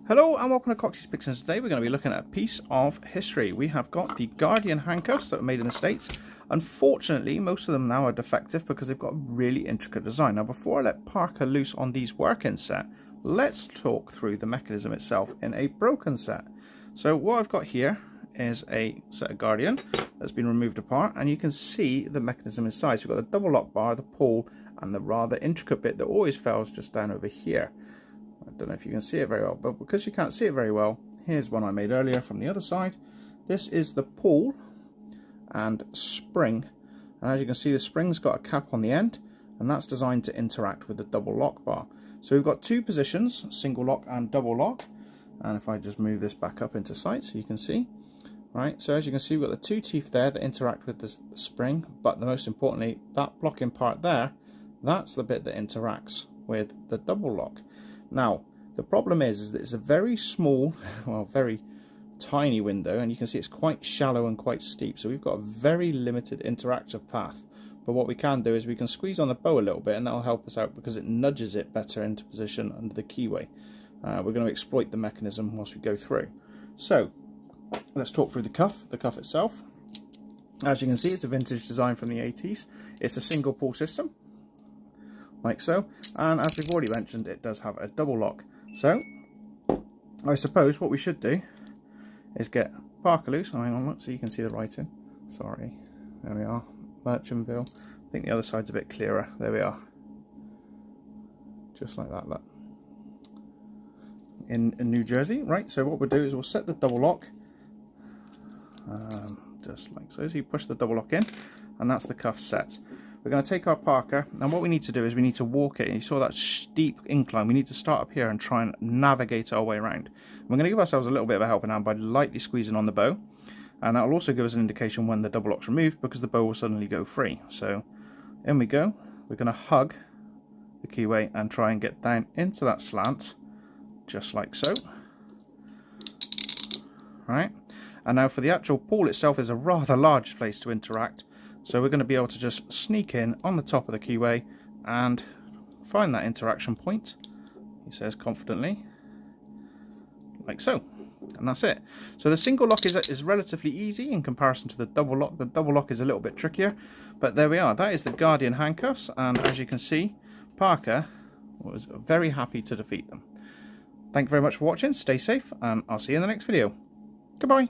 Hello and welcome to Cox's Picks, and today we're going to be looking at a piece of history. We have got the Guardian handcuffs that were made in the States. Unfortunately, most of them now are defective because they've got a really intricate design. Now, before I let Parker loose on these working set, let's talk through the mechanism itself in a broken set. So what I've got here is a set of Guardian that's been removed apart, and you can see the mechanism inside. So we've got the double lock bar, the pawl, and the rather intricate bit that always fails just down over here. I don't know if you can see it very well, but because you can't see it very well, here's one I made earlier from the other side. This is the pawl and spring, and as you can see, the spring's got a cap on the end, and that's designed to interact with the double lock bar. So we've got two positions, single lock and double lock, and if I just move this back up into sight so you can see, right, so as you can see, we've got the two teeth there that interact with the spring, but the most importantly, that blocking part there, that's the bit that interacts with the double lock. Now, the problem is that it's a very small, well, very tiny window, and you can see it's quite shallow and quite steep, so we've got a very limited interactive path. But what we can do is we can squeeze on the bow a little bit, and that'll help us out because it nudges it better into position under the keyway. We're going to exploit the mechanism once we go through. So, let's talk through the cuff itself. As you can see, it's a vintage design from the 80s. It's a single pull system, like so, and as we've already mentioned, it does have a double lock. So I suppose what we should do is get Parker loose. Hang on, look, so you can see the writing. Sorry, there we are, Merchantville. I think the other side's a bit clearer. There we are, just like that. Look, in New Jersey, right? So what we'll do is we'll set the double lock, just like so. So you push the double lock in, and that's the cuff set. We're going to take our Parker, and what we need to do is we need to walk it. And you saw that steep incline. We need to start up here and try and navigate our way around. And we're going to give ourselves a little bit of a helping hand by lightly squeezing on the bow, and that will also give us an indication when the double lock's removed, because the bow will suddenly go free. So in we go. We're going to hug the keyway and try and get down into that slant, just like so. Right, and now for the actual pawl itself, is a rather large place to interact. So we're going to be able to just sneak in on the top of the keyway and find that interaction point, he says confidently, like so, and that's it. So the single lock is relatively easy in comparison to the double lock. The double lock is a little bit trickier, but there we are. That is the Guardian handcuffs, and as you can see, Parker was very happy to defeat them. Thank you very much for watching, stay safe, and I'll see you in the next video. Goodbye.